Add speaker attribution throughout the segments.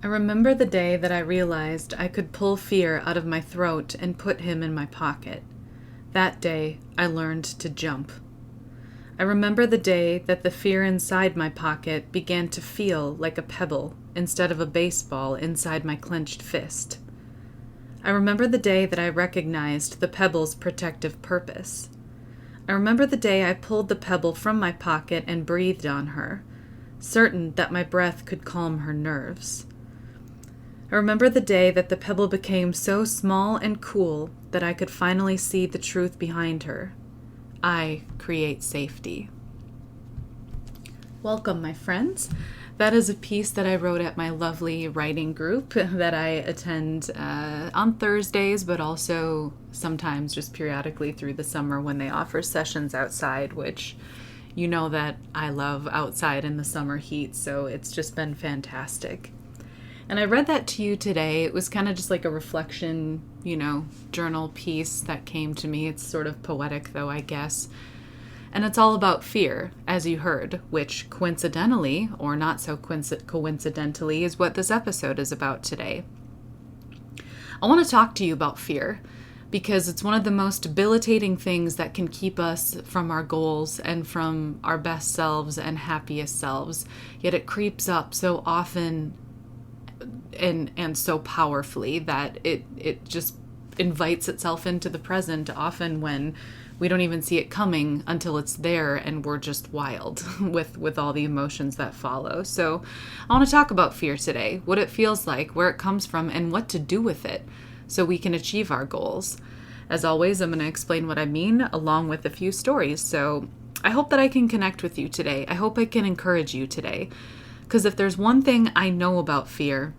Speaker 1: I remember the day that I realized I could pull fear out of my throat and put him in my pocket. That day, I learned to jump. I remember the day that the fear inside my pocket began to feel like a pebble instead of a baseball inside my clenched fist. I remember the day that I recognized the pebble's protective purpose. I remember the day I pulled the pebble from my pocket and breathed on her, certain that my breath could calm her nerves. I remember the day that the pebble became so small and cool that I could finally see the truth behind her. I create safety. Welcome, my friends. That is a piece that I wrote at my lovely writing group that I attend on Thursdays, but also sometimes just periodically through the summer when they offer sessions outside, which you know that I love outside in the summer heat, so it's just been fantastic. And I read that to you today. It was kind of just like a reflection, journal piece that came to me. It's sort of poetic, though, I guess. And it's all about fear, as you heard, which coincidentally, or not so coincidentally, is what this episode is about today. I want to talk to you about fear because it's one of the most debilitating things that can keep us from our goals and from our best selves and happiest selves. Yet it creeps up so often and so powerfully that it just invites itself into the present, often when we don't even see it coming until it's there and we're just wild with all the emotions that follow. So I want to talk about fear today, what it feels like, where it comes from, and what to do with it so we can achieve our goals. As always, I'm going to explain what I mean along with a few stories. So I hope that I can connect with you today. I hope I can encourage you today. Because if there's one thing I know about fear,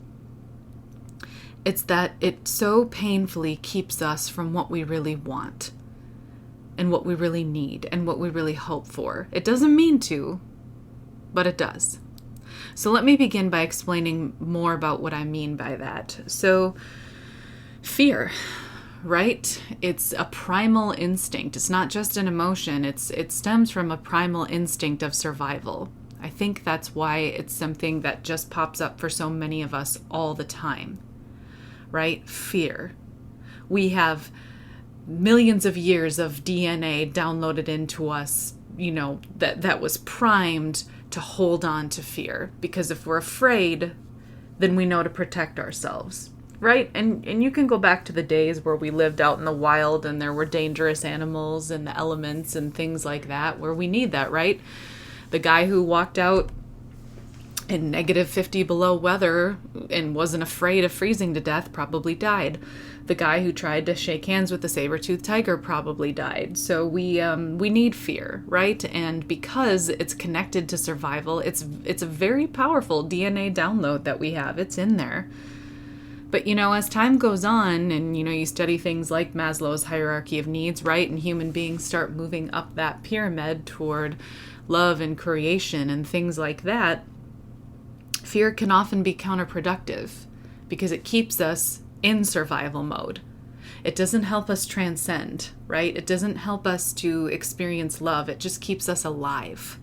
Speaker 1: it's that it so painfully keeps us from what we really want and what we really need and what we really hope for. It doesn't mean to, but it does. So let me begin by explaining more about what I mean by that. So fear, right? It's a primal instinct. It's not just an emotion. It stems from a primal instinct of survival. I think that's why it's something that just pops up for so many of us all the time, right? Fear. We have millions of years of DNA downloaded into us, that was primed to hold on to fear. Because if we're afraid, then we know to protect ourselves, right? And you can go back to the days where we lived out in the wild and there were dangerous animals and the elements and things like that, where we need that, right? The guy who walked out in negative 50 below weather and wasn't afraid of freezing to death probably died. The guy who tried to shake hands with the saber-toothed tiger probably died. So we need fear, right? And because it's connected to survival, it's a very powerful DNA download that we have. It's in there. But, as time goes on and, you study things like Maslow's hierarchy of needs, right? And human beings start moving up that pyramid toward love and creation and things like that, fear can often be counterproductive because it keeps us in survival mode. It doesn't help us transcend, right? It doesn't help us to experience love. It just keeps us alive.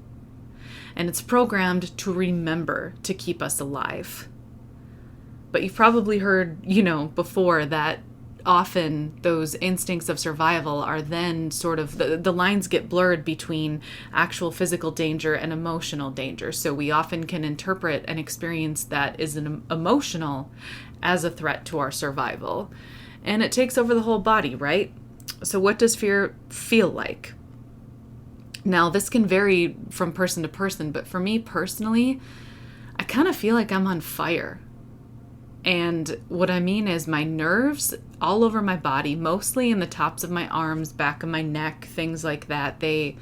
Speaker 1: And it's programmed to remember to keep us alive. But you've probably heard, before that often those instincts of survival are then sort of, the lines get blurred between actual physical danger and emotional danger. So we often can interpret an experience that is an emotional as a threat to our survival. And it takes over the whole body, right? So what does fear feel like? Now, this can vary from person to person, but for me personally, I kind of feel like I'm on fire. And what I mean is my nerves all over my body, mostly in the tops of my arms, back of my neck, things like that, they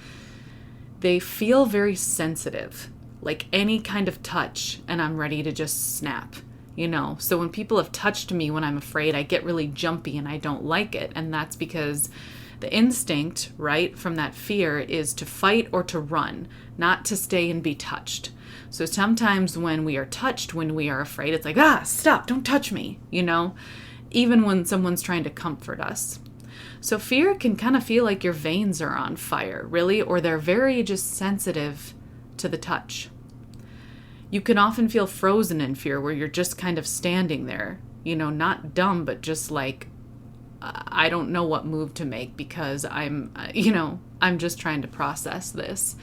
Speaker 1: feel very sensitive, like any kind of touch, and I'm ready to just snap, So when people have touched me when I'm afraid, I get really jumpy and I don't like it. And that's because the instinct, right, from that fear is to fight or to run, not to stay and be touched. So sometimes when we are touched, when we are afraid, it's like, stop, don't touch me, even when someone's trying to comfort us. So fear can kind of feel like your veins are on fire, really, or they're very just sensitive to the touch. You can often feel frozen in fear, where you're just kind of standing there, not dumb, but just like, I don't know what move to make because I'm just trying to process this.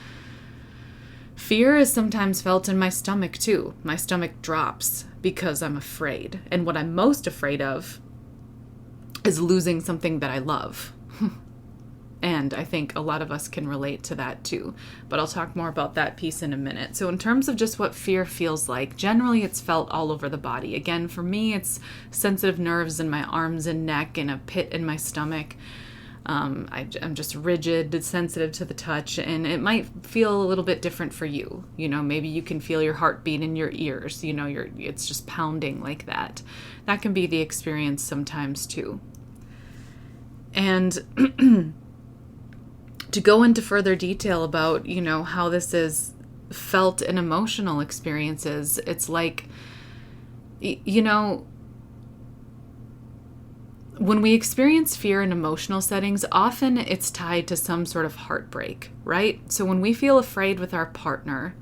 Speaker 1: Fear is sometimes felt in my stomach too. My stomach drops because I'm afraid. And what I'm most afraid of is losing something that I love. And I think a lot of us can relate to that too. But I'll talk more about that piece in a minute. So in terms of just what fear feels like, generally it's felt all over the body. Again, for me, it's sensitive nerves in my arms and neck and a pit in my stomach. I'm just rigid, sensitive to the touch, and it might feel a little bit different for you. Maybe you can feel your heartbeat in your ears. It's just pounding like that. That can be the experience sometimes too. And to go into further detail about, how this is felt in emotional experiences, it's like, when we experience fear in emotional settings, often it's tied to some sort of heartbreak, right? So when we feel afraid with our partner,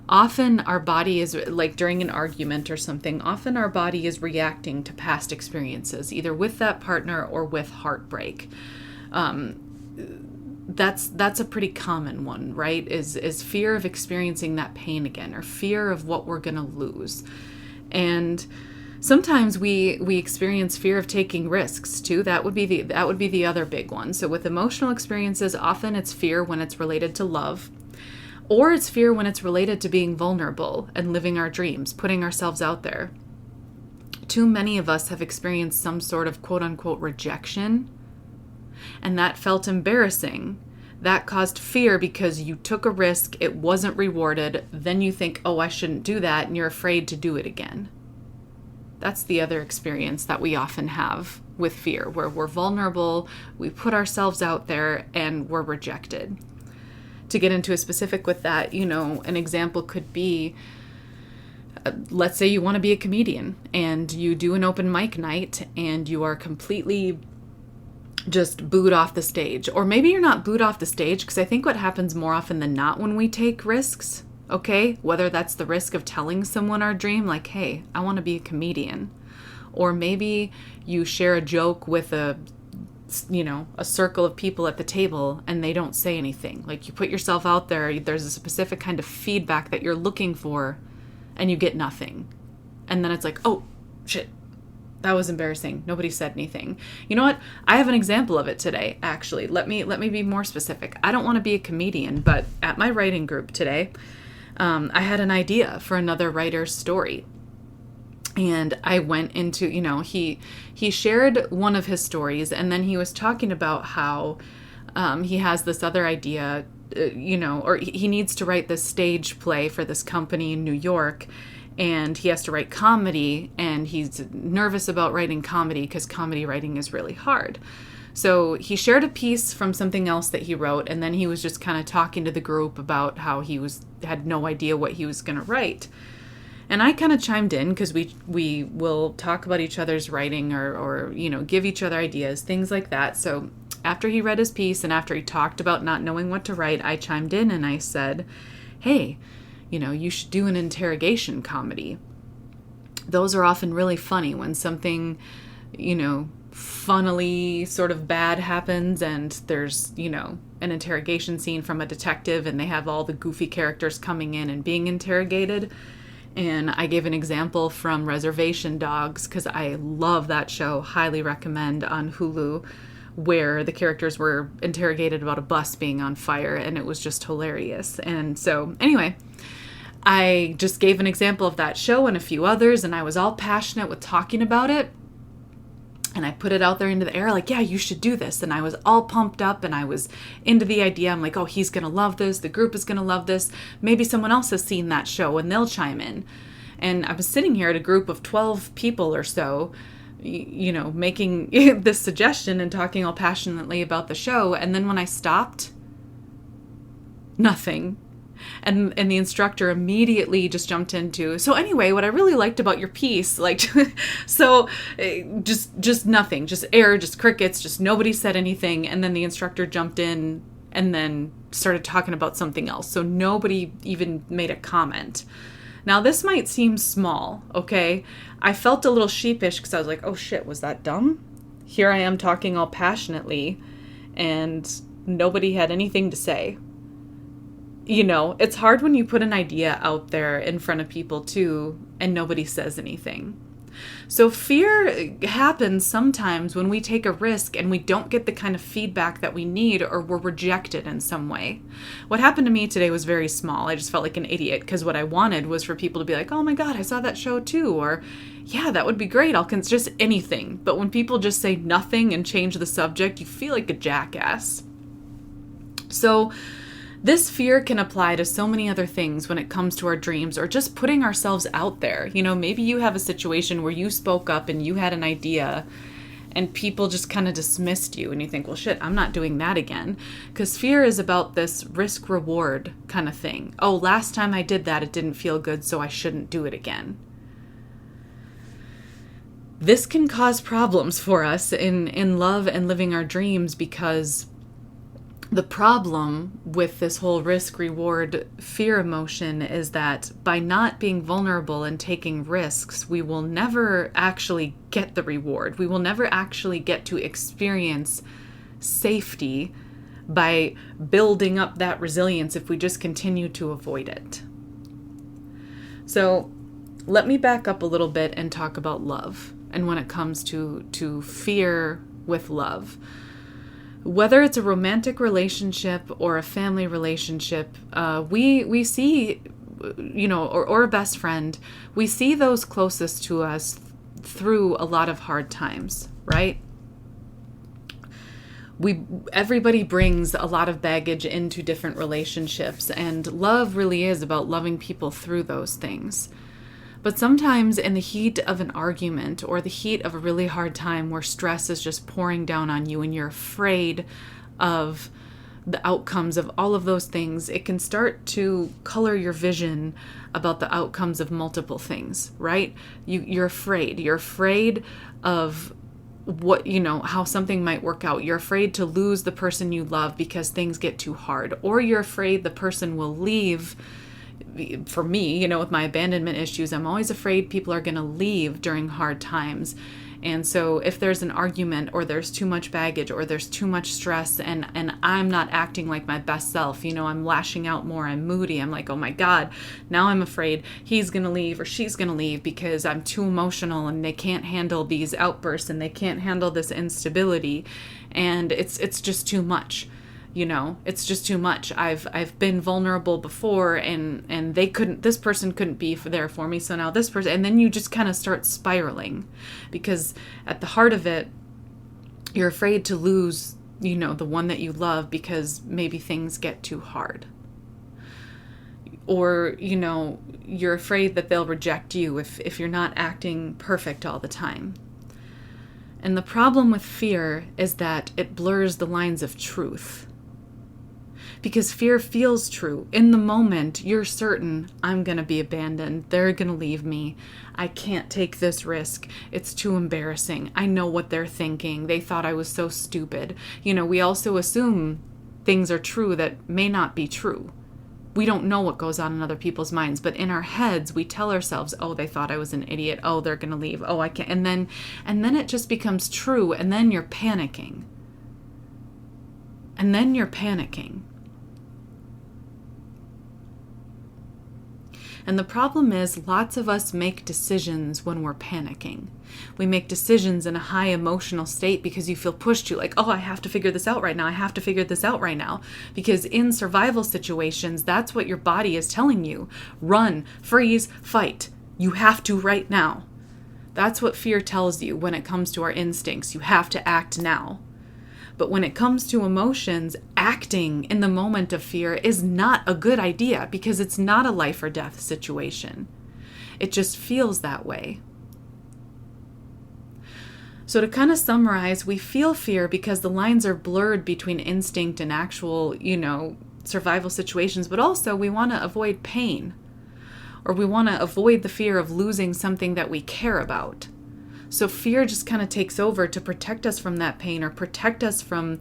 Speaker 1: often our body is, like during an argument or something, often our body is reacting to past experiences, either with that partner or with heartbreak. That's a pretty common one, right? Is fear of experiencing that pain again, or fear of what we're going to lose. And sometimes we experience fear of taking risks too. That would be the other big one. So with emotional experiences, often it's fear when it's related to love, or it's fear when it's related to being vulnerable and living our dreams, putting ourselves out there. Too many of us have experienced some sort of quote unquote rejection, and that felt embarrassing. That caused fear because you took a risk, it wasn't rewarded, then you think, oh, I shouldn't do that, and you're afraid to do it again. That's the other experience that we often have with fear, where we're vulnerable, we put ourselves out there, and we're rejected. To get into a specific with that, an example could be, let's say you want to be a comedian, and you do an open mic night, and you are completely just booed off the stage. Or maybe you're not booed off the stage, because I think what happens more often than not when we take risks, okay, whether that's the risk of telling someone our dream, like, hey, I want to be a comedian. Or maybe you share a joke with a circle of people at the table and they don't say anything. Like, you put yourself out there, there's a specific kind of feedback that you're looking for, and you get nothing. And then it's like, oh, shit, that was embarrassing. Nobody said anything. You know what? I have an example of it today, actually. Let me be more specific. I don't want to be a comedian, but at my writing group today, I had an idea for another writer's story. And I went into, he shared one of his stories, and then he was talking about how he has this other idea, or he needs to write this stage play for this company in New York, and he has to write comedy, and he's nervous about writing comedy because comedy writing is really hard. So he shared a piece from something else that he wrote, and then he was just kind of talking to the group about how he had no idea what he was going to write. And I kind of chimed in, because we will talk about each other's writing or give each other ideas, things like that. So after he read his piece and after he talked about not knowing what to write, I chimed in and I said, hey, you should do an interrogation comedy. Those are often really funny when something, funnily sort of bad happens, and there's, an interrogation scene from a detective, and they have all the goofy characters coming in and being interrogated. And I gave an example from Reservation Dogs, because I love that show, highly recommend, on Hulu, where the characters were interrogated about a bus being on fire, and it was just hilarious. And so anyway, I just gave an example of that show and a few others, and I was all passionate with talking about it. And I put it out there into the air, like, yeah, you should do this. And I was all pumped up, and I was into the idea. I'm like, oh, he's going to love this. The group is going to love this. Maybe someone else has seen that show and they'll chime in. And I was sitting here at a group of 12 people or so, making this suggestion and talking all passionately about the show. And then when I stopped, nothing. And the instructor immediately just jumped into, so anyway, what I really liked about your piece, like, so just nothing, just air, just crickets, just nobody said anything. And then the instructor jumped in and then started talking about something else. So nobody even made a comment. Now, this might seem small, okay? I felt a little sheepish because I was like, oh shit, was that dumb? Here I am talking all passionately, and nobody had anything to say. You know, it's hard when you put an idea out there in front of people too, and nobody says anything. So fear happens sometimes when we take a risk and we don't get the kind of feedback that we need, or we're rejected in some way. What happened to me today was very small. I just felt like an idiot because what I wanted was for people to be like, oh my God, I saw that show too. Or yeah, that would be great. Just anything. But when people just say nothing and change the subject, you feel like a jackass. So this fear can apply to so many other things when it comes to our dreams or just putting ourselves out there. You know, maybe you have a situation where you spoke up and you had an idea and people just kind of dismissed you and you think, well, shit, I'm not doing that again. Because fear is about this risk reward kind of thing. Oh, last time I did that, it didn't feel good, so I shouldn't do it again. This can cause problems for us in love and living our dreams, because the problem with this whole risk-reward fear emotion is that by not being vulnerable and taking risks, we will never actually get the reward. We will never actually get to experience safety by building up that resilience if we just continue to avoid it. So let me back up a little bit and talk about love, and when it comes to fear with love. Whether it's a romantic relationship or a family relationship, we see, you know, or a best friend, we see those closest to us through a lot of hard times, right? Everybody brings a lot of baggage into different relationships, and love really is about loving people through those things. But sometimes in the heat of an argument or the heat of a really hard time where stress is just pouring down on you and you're afraid of the outcomes of all of those things, it can start to color your vision about the outcomes of multiple things, right? You're afraid. You're afraid of what, you know, how something might work out. You're afraid to lose the person you love because things get too hard, or you're afraid the person will leave. For me, you know, with my abandonment issues, I'm always afraid people are going to leave during hard times. And so if there's an argument or there's too much baggage or there's too much stress and I'm not acting like my best self, you know, I'm lashing out more, I'm moody, I'm like, oh my God, now I'm afraid he's going to leave or she's going to leave because I'm too emotional and they can't handle these outbursts and they can't handle this instability. And it's just too much. You know, it's just too much. I've been vulnerable before and this person couldn't be there for me. So now this person, and then you just kind of start spiraling, because at the heart of it, you're afraid to lose, you know, the one that you love because maybe things get too hard. Or, you know, you're afraid that they'll reject you if you're not acting perfect all the time. And the problem with fear is that it blurs the lines of truth. Because fear feels true. In the moment, you're certain, I'm going to be abandoned. They're going to leave me. I can't take this risk. It's too embarrassing. I know what they're thinking. They thought I was so stupid. You know, we also assume things are true that may not be true. We don't know what goes on in other people's minds, but in our heads, we tell ourselves, oh, they thought I was an idiot. Oh, they're going to leave. Oh, I can't. And then it just becomes true. And then you're panicking. And the problem is, lots of us make decisions when we're panicking. We make decisions in a high emotional state because you feel pushed to, like, oh, I have to figure this out right now. I have to figure this out right now. Because in survival situations, that's what your body is telling you. Run, freeze, fight. You have to right now. That's what fear tells you when it comes to our instincts. You have to act now. But when it comes to emotions, acting in the moment of fear is not a good idea, because it's not a life or death situation. It just feels that way. So to kind of summarize, we feel fear because the lines are blurred between instinct and actual, you know, survival situations, but also we want to avoid pain, or we want to avoid the fear of losing something that we care about. So fear just kind of takes over to protect us from that pain or protect us from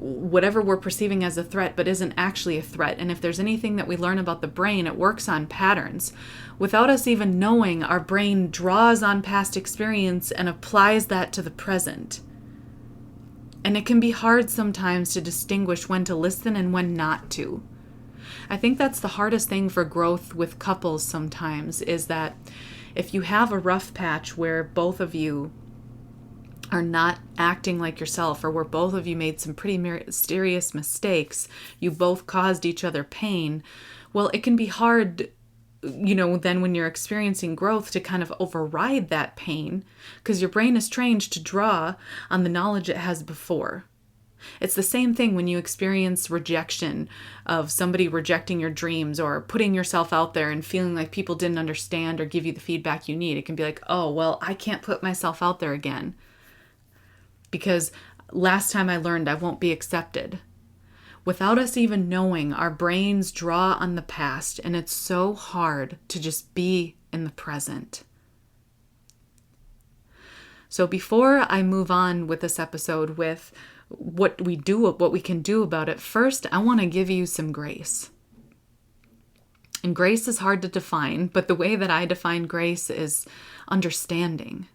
Speaker 1: whatever we're perceiving as a threat but isn't actually a threat. And if there's anything that we learn about the brain, it works on patterns. Without us even knowing, our brain draws on past experience and applies that to the present. And it can be hard sometimes to distinguish when to listen and when not to. I think that's the hardest thing for growth with couples sometimes, is that if you have a rough patch where both of you are not acting like yourself, or where both of you made some pretty serious mistakes, you both caused each other pain, well, it can be hard, then when you're experiencing growth, to kind of override that pain, because your brain is trained to draw on the knowledge it has before. It's the same thing when you experience rejection of somebody rejecting your dreams, or putting yourself out there and feeling like people didn't understand or give you the feedback you need. It can be like, oh, well, I can't put myself out there again because last time I learned I won't be accepted. Without us even knowing, our brains draw on the past, and it's so hard to just be in the present. So before I move on with this episode with what we can do about it, first I want to give you some grace. And grace is hard to define, but the way that I define grace is understanding,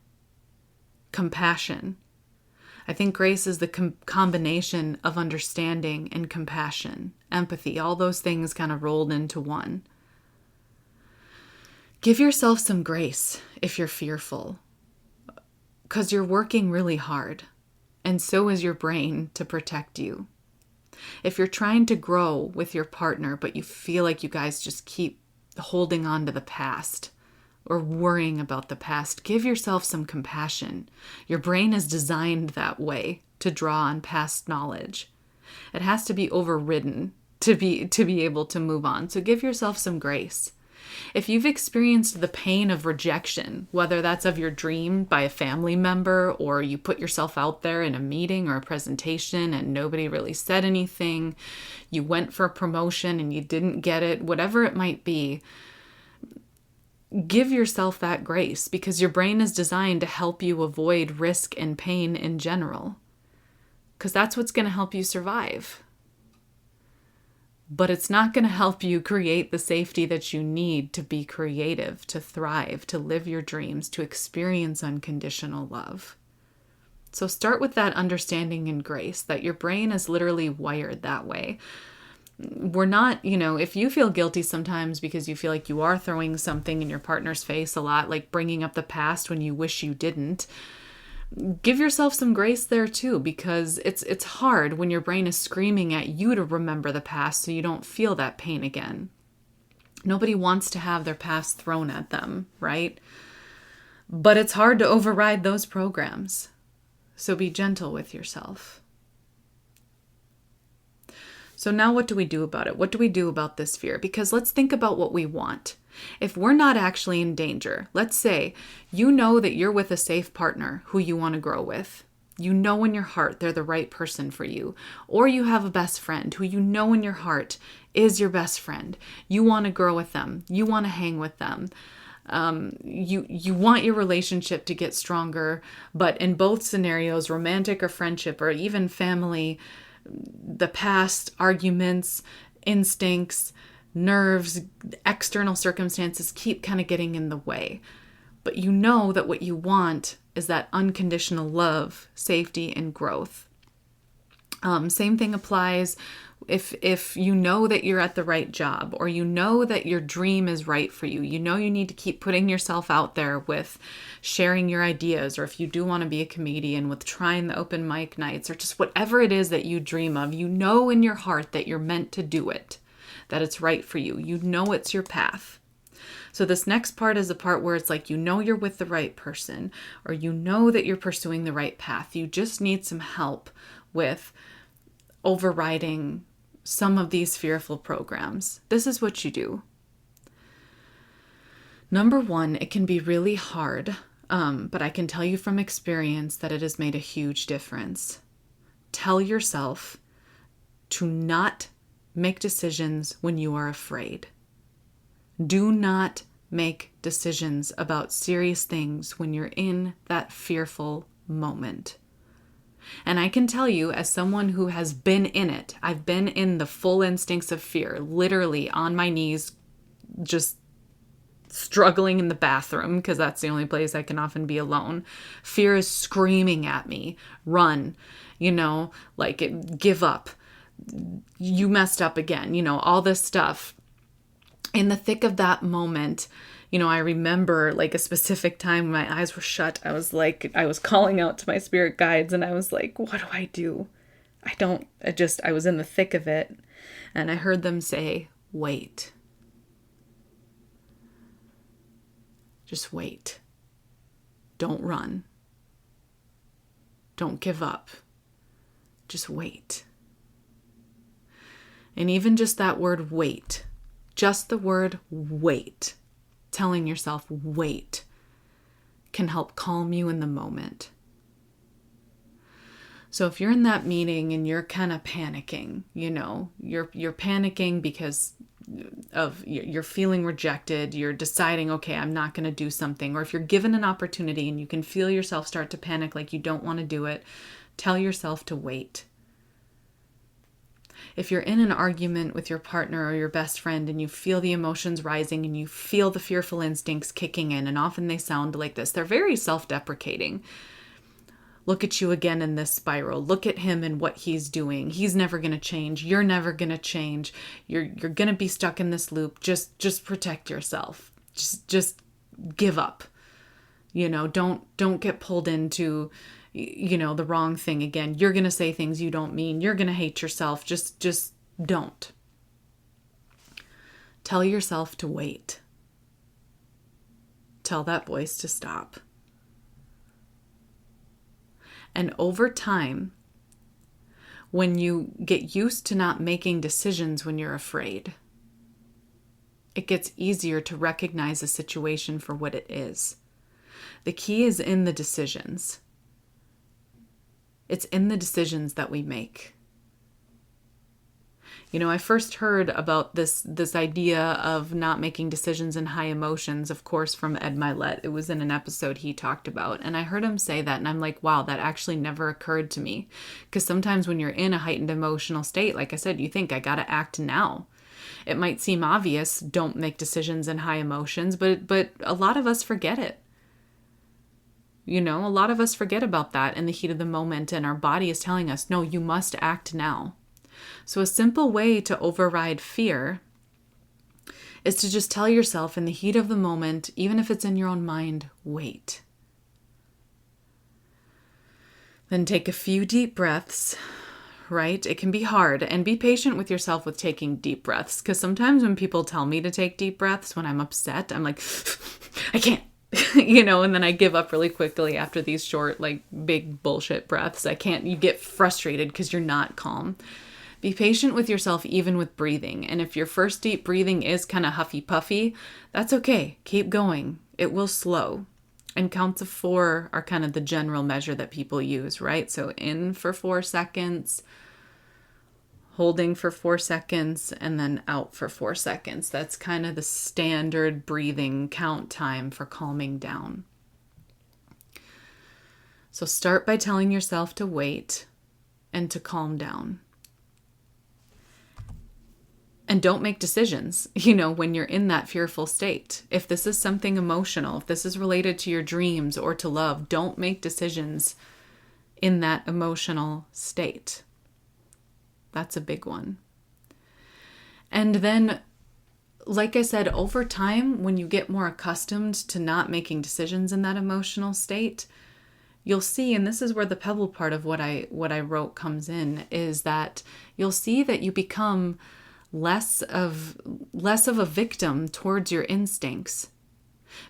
Speaker 1: compassion. I think grace is the combination of understanding and compassion, empathy, all those things kind of rolled into one. Give yourself some grace if you're fearful, because you're working really hard, and so is your brain to protect you. If you're trying to grow with your partner, but you feel like you guys just keep holding on to the past or worrying about the past, give yourself some compassion. Your brain is designed that way, to draw on past knowledge. It has to be overridden to be able to move on. So give yourself some grace. If you've experienced the pain of rejection, whether that's of your dream by a family member, or you put yourself out there in a meeting or a presentation and nobody really said anything, you went for a promotion and you didn't get it, whatever it might be, give yourself that grace, because your brain is designed to help you avoid risk and pain in general, because that's what's going to help you survive. But it's not going to help you create the safety that you need to be creative, to thrive, to live your dreams, to experience unconditional love. So start with that understanding and grace that your brain is literally wired that way. We're not, if you feel guilty sometimes because you feel like you are throwing something in your partner's face a lot, like bringing up the past when you wish you didn't, give yourself some grace there too, because it's hard when your brain is screaming at you to remember the past so you don't feel that pain again. Nobody wants to have their past thrown at them, right? But it's hard to override those programs. So be gentle with yourself. So now what do we do about it? What do we do about this fear? Because let's think about what we want. If we're not actually in danger, let's say you know that you're with a safe partner who you want to grow with. You know in your heart they're the right person for you. Or you have a best friend who you know in your heart is your best friend. You want to grow with them. You want to hang with them. You want your relationship to get stronger, but in both scenarios, romantic or friendship or even family, the past, arguments, instincts, nerves, external circumstances keep kind of getting in the way. But you know that what you want is that unconditional love, safety, and growth. Same thing applies if you know that you're at the right job, or you know that your dream is right for you. You know you need to keep putting yourself out there with sharing your ideas, or if you do want to be a comedian, with trying the open mic nights, or just whatever it is that you dream of. You know in your heart that you're meant to do it, that it's right for you. You know it's your path. So this next part is the part where it's like, you're with the right person, or you know that you're pursuing the right path. You just need some help with overriding some of these fearful programs. This is what you do. Number one, it can be really hard, but I can tell you from experience that it has made a huge difference. Tell yourself to not make decisions when you are afraid. Do not make decisions about serious things when you're in that fearful moment. And I can tell you, as someone who has been in it, I've been in the full instincts of fear, literally on my knees, just struggling in the bathroom because that's the only place I can often be alone. Fear is screaming at me, run, give up. You messed up again, all this stuff. In the thick of that moment, I remember like a specific time when my eyes were shut. I was calling out to my spirit guides and I was like, what do I do? I was in the thick of it. And I heard them say, wait. Just wait. Don't run. Don't give up. Just wait. And even just that word wait, just the word wait, telling yourself wait, can help calm you in the moment. So if you're in that meeting and you're kind of panicking, you're panicking because you're feeling rejected, you're deciding, okay, I'm not going to do something. Or if you're given an opportunity and you can feel yourself start to panic like you don't want to do it, tell yourself to wait. If you're in an argument with your partner or your best friend and you feel the emotions rising and you feel the fearful instincts kicking in, and often they sound like this, they're very self-deprecating. Look at you again in this spiral. Look at him and what he's doing. He's never going to change. You're never going to change. You're going to be stuck in this loop. Just protect yourself. Just give up. Don't get pulled into, the wrong thing again. You're going to say things you don't mean. You're going to hate yourself. Just don't. Tell yourself to wait. Tell that voice to stop. And over time, when you get used to not making decisions when you're afraid, it gets easier to recognize a situation for what it is. The key is in the decisions. It's in the decisions that we make. I first heard about this idea of not making decisions in high emotions, of course, from Ed Milet. It was in an episode he talked about. And I heard him say that, and I'm like, wow, that actually never occurred to me. Because sometimes when you're in a heightened emotional state, like I said, you think, I gotta act now. It might seem obvious, don't make decisions in high emotions, but a lot of us forget it. A lot of us forget about that in the heat of the moment, and our body is telling us, no, you must act now. So a simple way to override fear is to just tell yourself in the heat of the moment, even if it's in your own mind, wait. Then take a few deep breaths, right? It can be hard, and be patient with yourself with taking deep breaths, because sometimes when people tell me to take deep breaths when I'm upset, I'm like, I can't. And then I give up really quickly after these short, big bullshit breaths. I can't. You get frustrated because you're not calm. Be patient with yourself, even with breathing. And if your first deep breathing is kind of huffy puffy, that's okay. Keep going. It will slow. And counts of 4 are kind of the general measure that people use, right? So in for 4 seconds, holding for 4 seconds, and then out for 4 seconds. That's kind of the standard breathing count time for calming down. So start by telling yourself to wait and to calm down. And don't make decisions, when you're in that fearful state. If this is something emotional, if this is related to your dreams or to love, don't make decisions in that emotional state. That's a big one. And then, like I said, over time, when you get more accustomed to not making decisions in that emotional state, you'll see, and this is where the pebble part of what I wrote comes in, is that you'll see that you become less of a victim towards your instincts.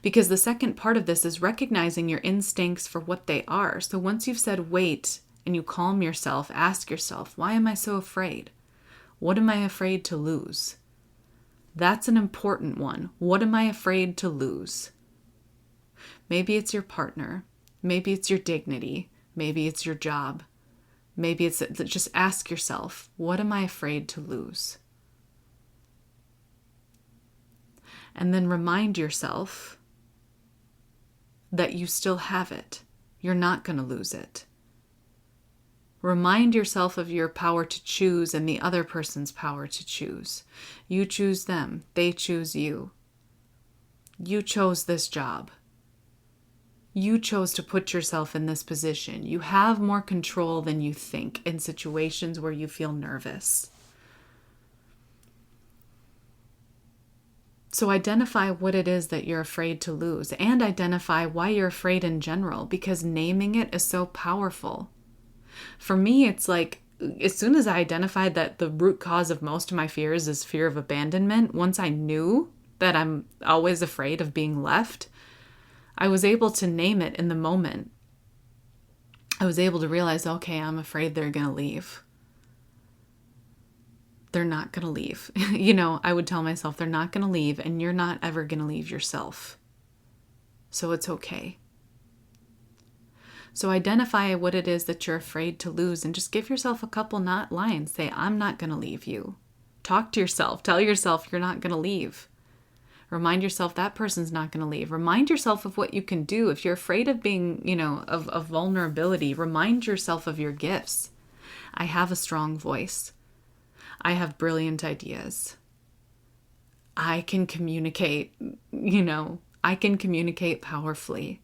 Speaker 1: Because the second part of this is recognizing your instincts for what they are. So once you've said wait and you calm yourself, ask yourself, why am I so afraid? What am I afraid to lose? That's an important one. What am I afraid to lose? Maybe it's your partner. Maybe it's your dignity. Maybe it's your job. Maybe it's just ask yourself, what am I afraid to lose? And then remind yourself that you still have it. You're not going to lose it. Remind yourself of your power to choose and the other person's power to choose. You choose them. They choose you. You chose this job. You chose to put yourself in this position. You have more control than you think in situations where you feel nervous. So identify what it is that you're afraid to lose, and identify why you're afraid in general, because naming it is so powerful. For me, it's like, as soon as I identified that the root cause of most of my fears is fear of abandonment, once I knew that I'm always afraid of being left, I was able to name it in the moment. I was able to realize, okay, I'm afraid they're going to leave. They're not going to leave. I would tell myself, they're not going to leave, and you're not ever going to leave yourself. So it's okay. So identify what it is that you're afraid to lose, and just give yourself a couple lines. Say, I'm not going to leave you. Talk to yourself. Tell yourself you're not going to leave. Remind yourself that person's not going to leave. Remind yourself of what you can do. If you're afraid of being, of vulnerability, remind yourself of your gifts. I have a strong voice. I have brilliant ideas. I can communicate, I can communicate powerfully.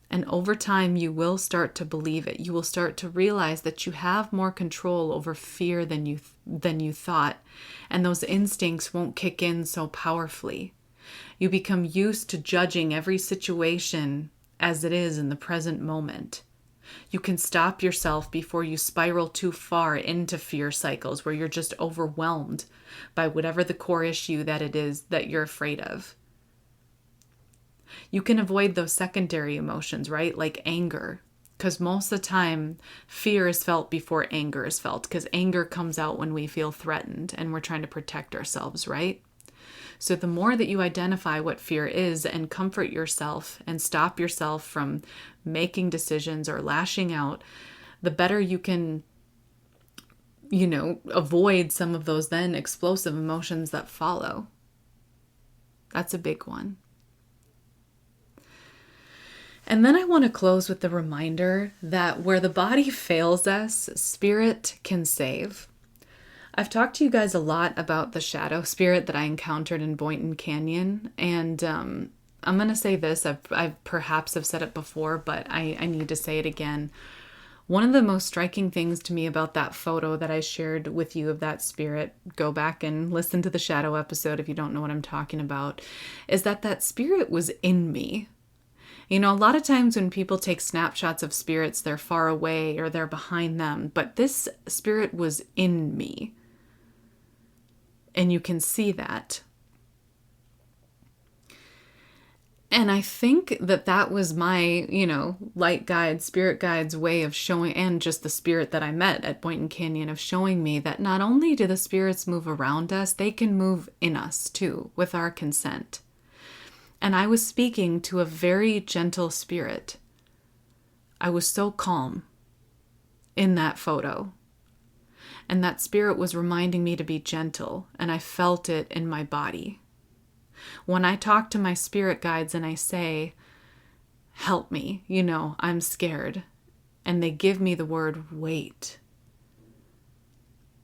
Speaker 1: And over time, you will start to believe it. You will start to realize that you have more control over fear than you thought. And those instincts won't kick in so powerfully. You become used to judging every situation as it is in the present moment. You can stop yourself before you spiral too far into fear cycles where you're just overwhelmed by whatever the core issue that it is that you're afraid of. You can avoid those secondary emotions, right? Like anger. Because most of the time, fear is felt before anger is felt. Because anger comes out when we feel threatened and we're trying to protect ourselves, right? So the more that you identify what fear is and comfort yourself and stop yourself from making decisions or lashing out, the better you can, avoid some of those then explosive emotions that follow. That's a big one. And then I want to close with the reminder that where the body fails us, spirit can save. I've talked to you guys a lot about the shadow spirit that I encountered in Boynton Canyon. And I'm going to say this, I perhaps have said it before, but I need to say it again. One of the most striking things to me about that photo that I shared with you of that spirit, go back and listen to the shadow episode if you don't know what I'm talking about, is that spirit was in me. A lot of times when people take snapshots of spirits, they're far away or they're behind them, but this spirit was in me. And you can see that. And I think that was my, light guide, spirit guide's way of showing, and just the spirit that I met at Boynton Canyon, of showing me that not only do the spirits move around us, they can move in us too, with our consent. And I was speaking to a very gentle spirit. I was so calm in that photo. And that spirit was reminding me to be gentle, and I felt it in my body. When I talk to my spirit guides and I say, help me, I'm scared, and they give me the word wait,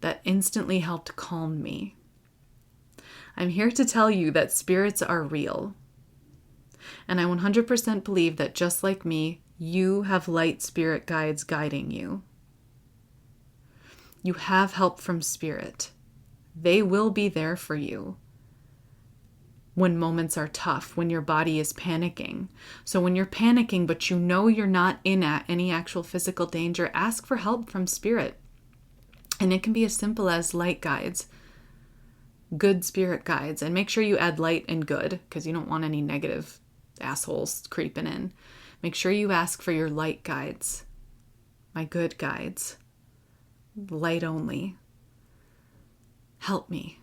Speaker 1: that instantly helped calm me. I'm here to tell you that spirits are real. And I 100% believe that just like me, you have light spirit guides guiding you. You have help from spirit. They will be there for you when moments are tough, when your body is panicking. So when you're panicking, but you're not in any actual physical danger, ask for help from spirit. And it can be as simple as light guides, good spirit guides. And make sure you add light and good, because you don't want any negative assholes creeping in. Make sure you ask for your light guides, my good guides, light only. Help me.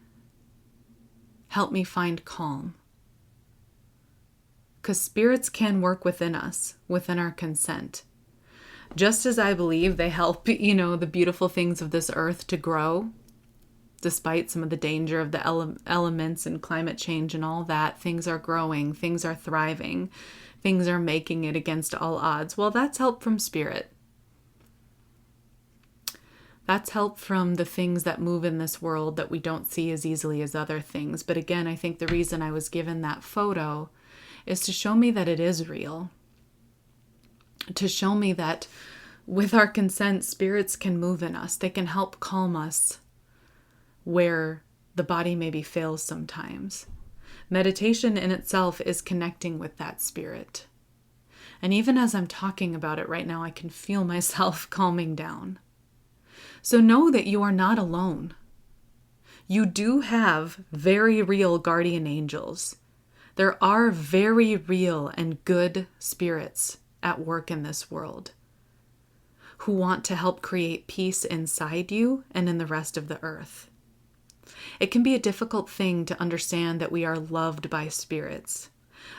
Speaker 1: Help me find calm. Because spirits can work within us, within our consent. Just as I believe they help, the beautiful things of this earth to grow, despite some of the danger of the elements and climate change and all that, things are growing, things are thriving, things are making it against all odds. Well, that's help from spirit. That's help from the things that move in this world that we don't see as easily as other things. But again, I think the reason I was given that photo is to show me that it is real. To show me that with our consent, spirits can move in us. They can help calm us where the body maybe fails sometimes. Meditation in itself is connecting with that spirit. And even as I'm talking about it right now, I can feel myself calming down. So know that you are not alone. You do have very real guardian angels. There are very real and good spirits at work in this world who want to help create peace inside you and in the rest of the earth. It can be a difficult thing to understand that we are loved by spirits,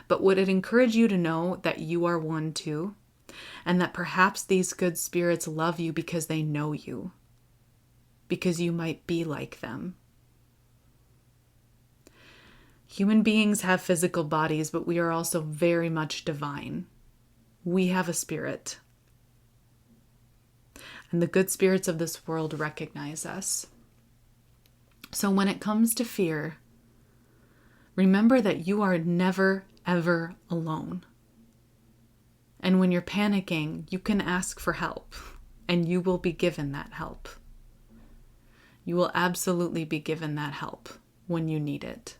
Speaker 1: but would it encourage you to know that you are one too, and that perhaps these good spirits love you because they know you, because you might be like them. Human beings have physical bodies, but we are also very much divine. We have a spirit. And the good spirits of this world recognize us. So when it comes to fear, remember that you are never, ever alone. And when you're panicking, you can ask for help, and you will be given that help. You will absolutely be given that help when you need it.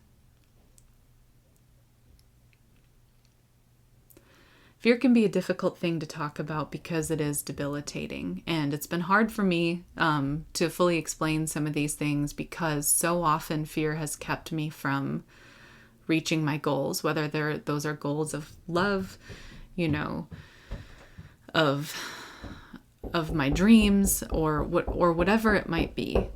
Speaker 1: Fear can be a difficult thing to talk about because it is debilitating. And it's been hard for me to fully explain some of these things because so often fear has kept me from reaching my goals, whether those are goals of love, of my dreams or whatever it might be.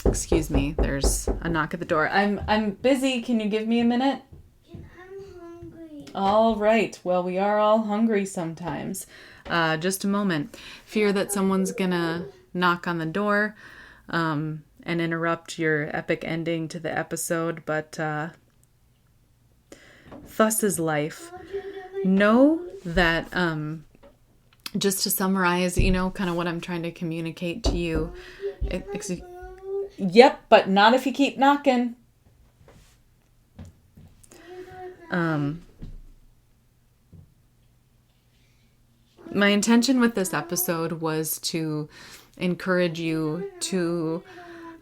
Speaker 1: Excuse me, there's a knock at the door. I'm busy. Can you give me a minute? All right. Well, we are all hungry sometimes. Just a moment. Fear that someone's gonna knock on the door and interrupt your epic ending to the episode, but thus is life. Know that, just to summarize, kind of what I'm trying to communicate to you. Yep, but not if you keep knocking. My intention with this episode was to encourage you to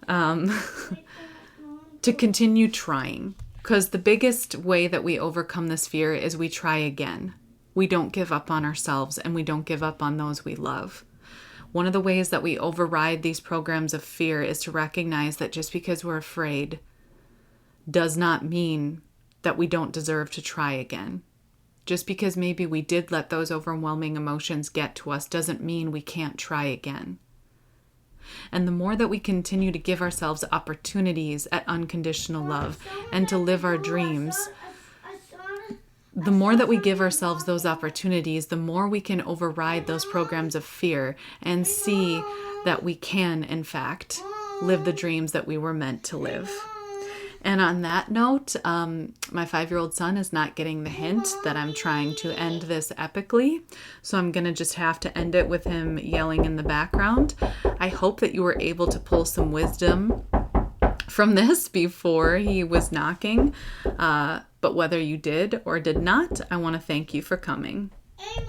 Speaker 1: to continue trying, because the biggest way that we overcome this fear is we try again. We don't give up on ourselves, and we don't give up on those we love. One of the ways that we override these programs of fear is to recognize that just because we're afraid does not mean that we don't deserve to try again. Just because maybe we did let those overwhelming emotions get to us doesn't mean we can't try again. And the more that we continue to give ourselves opportunities at unconditional love and to live our dreams, the more that we give ourselves those opportunities, the more we can override those programs of fear and see that we can, in fact, live the dreams that we were meant to live. And on that note, my 5-year-old son is not getting the hint that I'm trying to end this epically. So I'm going to just have to end it with him yelling in the background. I hope that you were able to pull some wisdom from this before he was knocking. But whether you did or did not, I want to thank you for coming.